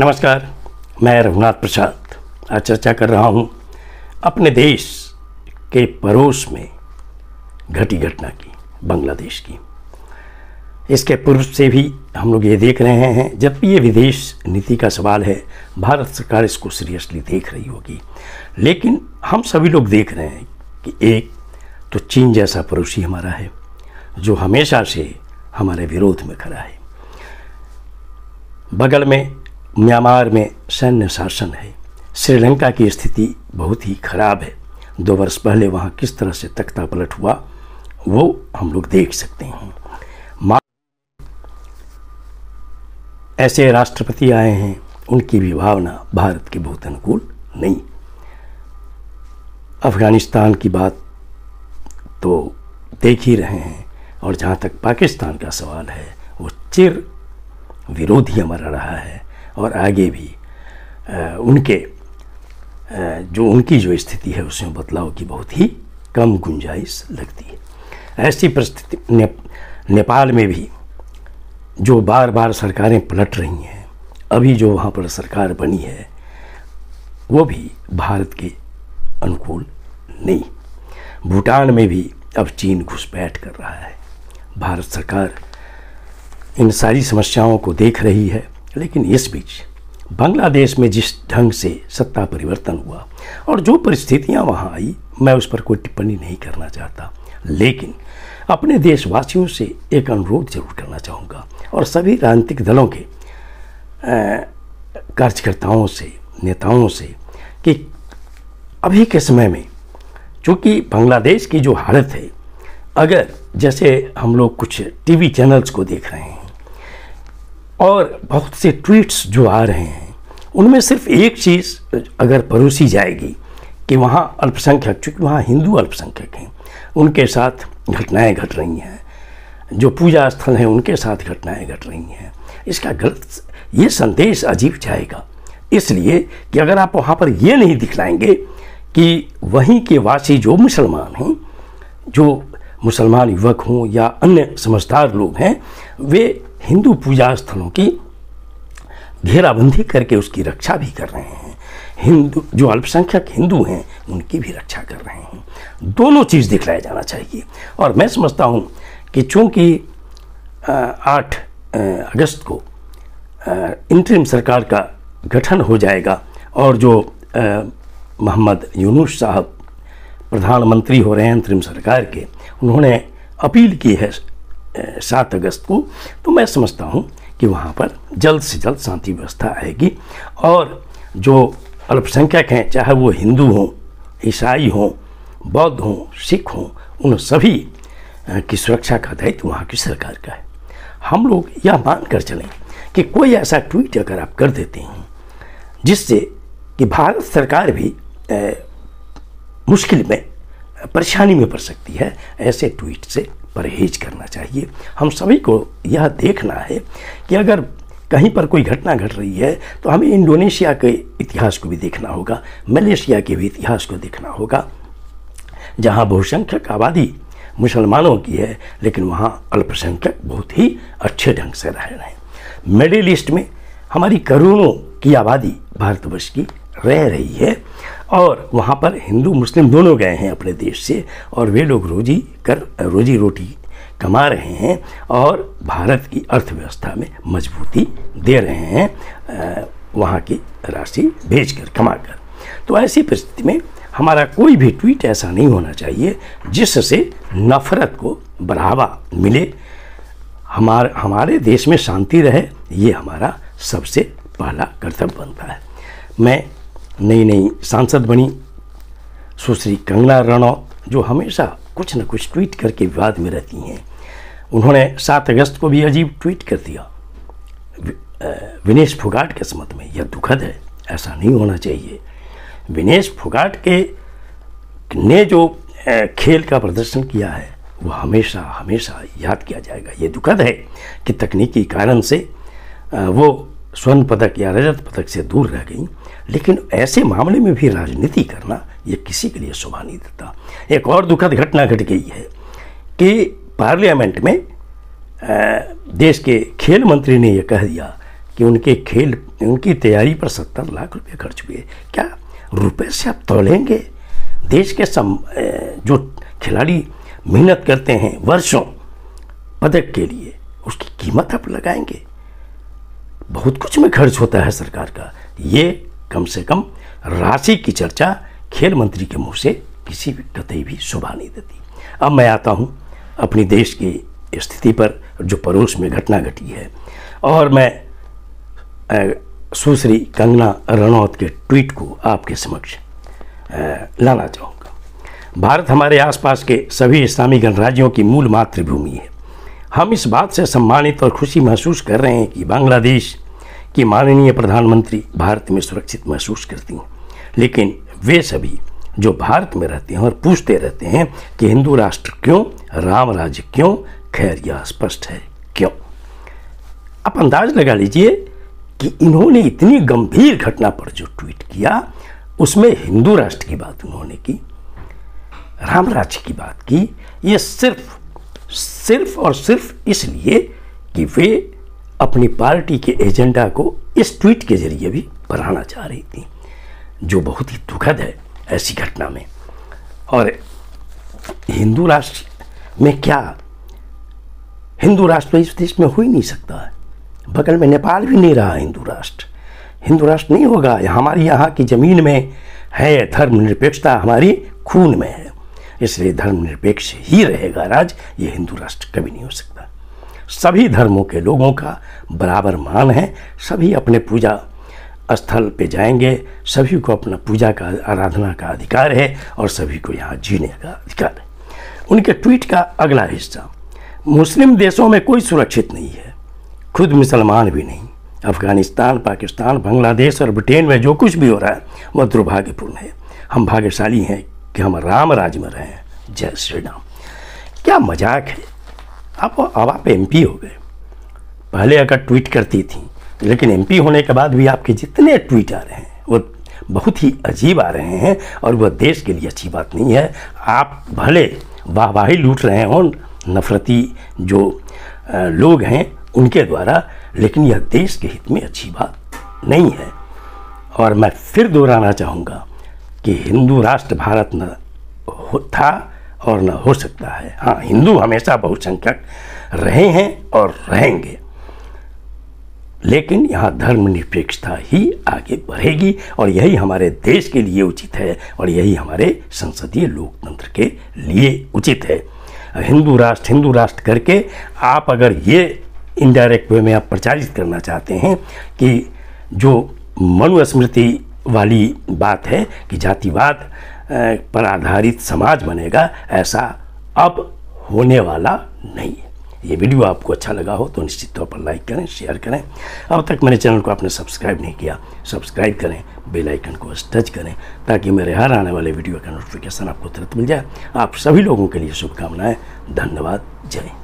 नमस्कार, मैं रघुनाथ प्रसाद आज चर्चा कर रहा हूँ अपने देश के पड़ोस में घटी घटना की, बांग्लादेश की। इसके पूर्व से भी हम लोग ये देख रहे हैं, जब भी ये विदेश नीति का सवाल है, भारत सरकार इसको सीरियसली देख रही होगी। लेकिन हम सभी लोग देख रहे हैं कि एक तो चीन जैसा पड़ोसी हमारा है जो हमेशा से हमारे विरोध में खड़ा है। बगल में म्यांमार में सैन्य शासन है। श्रीलंका की स्थिति बहुत ही खराब है। 2 वर्ष पहले वहाँ किस तरह से तख्ता पलट हुआ वो हम लोग देख सकते हैं। ऐसे राष्ट्रपति आए हैं, उनकी भी भावना भारत के बहुत अनुकूल नहीं। अफगानिस्तान की बात तो देख ही रहे हैं, और जहाँ तक पाकिस्तान का सवाल है वो चिर विरोधी हमारा रहा है, और आगे भी उनकी जो स्थिति है उसमें बदलाव की बहुत ही कम गुंजाइश लगती है। ऐसी परिस्थिति नेपाल में भी जो बार बार सरकारें पलट रही हैं, अभी जो वहाँ पर सरकार बनी है वो भी भारत के अनुकूल नहीं। भूटान में भी अब चीन घुसपैठ कर रहा है। भारत सरकार इन सारी समस्याओं को देख रही है, लेकिन इस बीच बांग्लादेश में जिस ढंग से सत्ता परिवर्तन हुआ और जो परिस्थितियां वहां आई, मैं उस पर कोई टिप्पणी नहीं करना चाहता। लेकिन अपने देशवासियों से एक अनुरोध जरूर करना चाहूँगा, और सभी राजनीतिक दलों के कार्यकर्ताओं से, नेताओं से, कि अभी के समय में चूँकि बांग्लादेश की जो हालत है, अगर जैसे हम लोग कुछ टीवी चैनल्स को देख रहे हैं और बहुत से ट्वीट्स जो आ रहे हैं, उनमें सिर्फ एक चीज़ अगर परोसी जाएगी कि वहाँ अल्पसंख्यक, चूँकि वहाँ हिंदू अल्पसंख्यक हैं, उनके साथ घटनाएं घट रही हैं, जो पूजा स्थल हैं उनके साथ घटनाएं घट रही हैं, इसका गलत ये संदेश अजीब जाएगा। इसलिए कि अगर आप वहाँ पर ये नहीं दिखलाएंगे कि वहीं के वासी जो मुसलमान हैं, जो मुसलमान युवक हों या अन्य समझदार लोग हैं, वे हिंदू पूजा स्थलों की घेराबंदी करके उसकी रक्षा भी कर रहे हैं। हिंदू जो अल्पसंख्यक हिंदू हैं उनकी भी रक्षा कर रहे हैं। दोनों चीज़ दिखलाया जाना चाहिए। और मैं समझता हूँ कि चूँकि 8 अगस्त को इंटरिम सरकार का गठन हो जाएगा और जो मोहम्मद यूनुस साहब प्रधानमंत्री हो रहे हैं अंतरिम सरकार के, उन्होंने अपील की है 7 अगस्त को, तो मैं समझता हूँ कि वहाँ पर जल्द से जल्द शांति व्यवस्था आएगी, और जो अल्पसंख्यक हैं, चाहे वो हिंदू हों, ईसाई हों, बौद्ध हों, सिख हों, उन सभी की सुरक्षा का दायित्व वहाँ की सरकार का है। हम लोग यह मान कर चलें कि कोई ऐसा ट्वीट अगर आप कर देते हैं जिससे कि भारत सरकार भी मुश्किल में, परेशानी में पड़ सकती है, ऐसे ट्वीट से परहेज करना चाहिए। हम सभी को यह देखना है कि अगर कहीं पर कोई घटना घट रही है तो हमें इंडोनेशिया के इतिहास को भी देखना होगा, मलेशिया के भी इतिहास को देखना होगा, जहां बहुसंख्यक आबादी मुसलमानों की है, लेकिन वहां अल्पसंख्यक बहुत ही अच्छे ढंग से रह रहे हैं। मिडिल ईस्ट में हमारी करोड़ों की आबादी भारतवर्ष की रह रही है, और वहाँ पर हिंदू मुस्लिम दोनों गए हैं अपने देश से, और वे लोग रोजी रोटी कमा रहे हैं और भारत की अर्थव्यवस्था में मजबूती दे रहे हैं, वहाँ की राशि भेजकर, कमाकर। तो ऐसी परिस्थिति में हमारा कोई भी ट्वीट ऐसा नहीं होना चाहिए जिससे नफरत को बढ़ावा मिले। हमारे देश में शांति रहे, ये हमारा सबसे पहला कर्तव्य बनता है। मैं नई सांसद बनी सुश्री कंगना रनौत, जो हमेशा कुछ न कुछ ट्वीट करके विवाद में रहती हैं, उन्होंने 7 अगस्त को भी अजीब ट्वीट कर दिया विनेश फोगाट के संबंध में। यह दुखद है, ऐसा नहीं होना चाहिए। विनेश फोगाट ने जो खेल का प्रदर्शन किया है वो हमेशा हमेशा याद किया जाएगा। ये दुखद है कि तकनीकी कारण से वो स्वर्ण पदक या रजत पदक से दूर रह गई, लेकिन ऐसे मामले में भी राजनीति करना ये किसी के लिए शोभा नहीं देता। एक और दुखद घटना घट गई है कि पार्लियामेंट में देश के खेल मंत्री ने यह कह दिया कि कि उनकी तैयारी पर 70 लाख रुपए खर्च हुए। क्या रुपए से आप तोलेंगे? देश के जो खिलाड़ी मेहनत करते हैं वर्षों पदक के लिए, उसकी कीमत आप लगाएंगे? बहुत कुछ में खर्च होता है सरकार का। ये कम से कम राशि की चर्चा खेल मंत्री के मुंह से किसी भी कतई भी शोभा नहीं देती। अब मैं आता हूं अपनी देश की स्थिति पर, जो पड़ोस में घटना घटी है, और मैं सुश्री कंगना रनौत के ट्वीट को आपके समक्ष लाना चाहूँगा। भारत हमारे आसपास के सभी इस्लामी गणराज्यों की मूल मातृभूमि है। हम इस बात से सम्मानित और खुशी महसूस कर रहे हैं कि बांग्लादेश की माननीय प्रधानमंत्री भारत में सुरक्षित महसूस करती हैं, लेकिन वे सभी जो भारत में रहते हैं और पूछते रहते हैं कि हिंदू राष्ट्र क्यों, राम राज्य क्यों, खैर यह स्पष्ट है क्यों। आप अंदाज लगा लीजिए कि इन्होंने इतनी गंभीर घटना पर जो ट्वीट किया, उसमें हिंदू राष्ट्र की बात उन्होंने की, राम राज्य की बात की। ये सिर्फ और सिर्फ इसलिए कि वे अपनी पार्टी के एजेंडा को इस ट्वीट के जरिए भी बढ़ाना चाह रही थी, जो बहुत ही दुखद है ऐसी घटना में। और हिंदू राष्ट्र में क्या, हिंदू राष्ट्र इस देश में हो ही नहीं सकता है। बगल में नेपाल भी नहीं रहा हिंदू राष्ट्र नहीं होगा। हमारी यहाँ की ज़मीन में है धर्मनिरपेक्षता, हमारी खून में है, इसलिए धर्मनिरपेक्ष ही रहेगा राज। ये हिंदू राष्ट्र कभी नहीं हो सकता। सभी धर्मों के लोगों का बराबर मान है, सभी अपने पूजा स्थल पे जाएंगे, सभी को अपना पूजा का, आराधना का अधिकार है, और सभी को यहाँ जीने का अधिकार है। उनके ट्वीट का अगला हिस्सा, मुस्लिम देशों में कोई सुरक्षित नहीं है, खुद मुसलमान भी नहीं। अफगानिस्तान, पाकिस्तान, बांग्लादेश और ब्रिटेन में जो कुछ भी हो रहा है वह दुर्भाग्यपूर्ण है। हम भाग्यशाली हैं कि हम राम राज्य में रहे हैं। जय श्री राम। क्या मजाक है। अब आप MP हो गए। पहले अगर ट्वीट करती थी, लेकिन MP होने के बाद भी आपके जितने ट्वीट आ रहे हैं वो बहुत ही अजीब आ रहे हैं, और वह देश के लिए अच्छी बात नहीं है। आप भले वाहवाही लूट रहे हों नफरती जो लोग हैं उनके द्वारा, लेकिन यह देश के हित में अच्छी बात नहीं है। और मैं फिर दोहराना चाहूँगा कि हिंदू राष्ट्र भारत न था और न हो सकता है। हाँ, हिंदू हमेशा बहुसंख्यक रहे हैं और रहेंगे, लेकिन यहाँ धर्मनिरपेक्षता ही आगे बढ़ेगी, और यही हमारे देश के लिए उचित है, और यही हमारे संसदीय लोकतंत्र के लिए उचित है। हिंदू राष्ट्र करके आप अगर ये इनडायरेक्ट वे में आप प्रचारित करना चाहते हैं कि जो मनुस्मृति वाली बात है कि जातिवाद पर आधारित समाज बनेगा, ऐसा अब होने वाला नहीं है। ये वीडियो आपको अच्छा लगा हो तो निश्चित तौर पर लाइक करें, शेयर करें। अब तक मेरे चैनल को आपने सब्सक्राइब नहीं किया, सब्सक्राइब करें, बेल आइकन को टच करें, ताकि मेरे हर आने वाले वीडियो का नोटिफिकेशन आपको तुरंत मिल जाए। आप सभी लोगों के लिए शुभकामनाएं। धन्यवाद। जय हिंद।